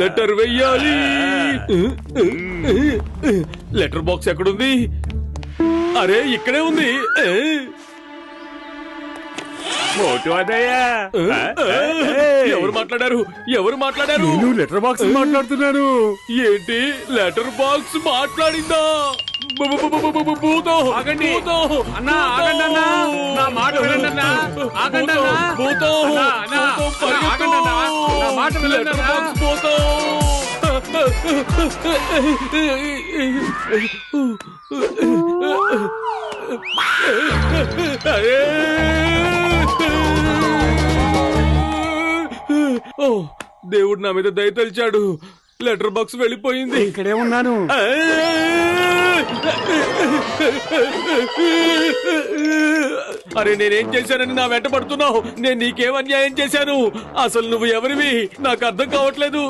Letter వెయ్యాలి. Letter box ఎక్కడుంది? అరే ఇక్కడే ఉంది. ఎవరు మాట్లాడారు? నేను లెటర్ బాక్స్ మాట్లాడుతున్నాను. ఏంటి లెటర్ బాక్స్ మాట్లాడిందా? భూతం! ఆగండి. భూతం! అన్నా, ఆగండి అన్నా. నా మాట వినండి అన్నా. ఆగండి అన్నా. భూతం! అన్నా, అన్నా. భూతం! అన్నా, ఆగండి అన్నా. నా మాట వినండి లెటర్ అన్నా. బాక్స్ భూతం! ఓ దేవుడు నా మీద దయ తలిచాడు. లెటర్ బాక్స్ వెళ్ళిపోయింది. ఇక్కడే ఉన్నాను. అరే నేనేం చేశానని నా వెంట పడుతున్నావు? నేను నీకేం అన్యాయం చేశాను? అసలు నువ్వు ఎవరివి నాకు అర్థం కావట్లేదు.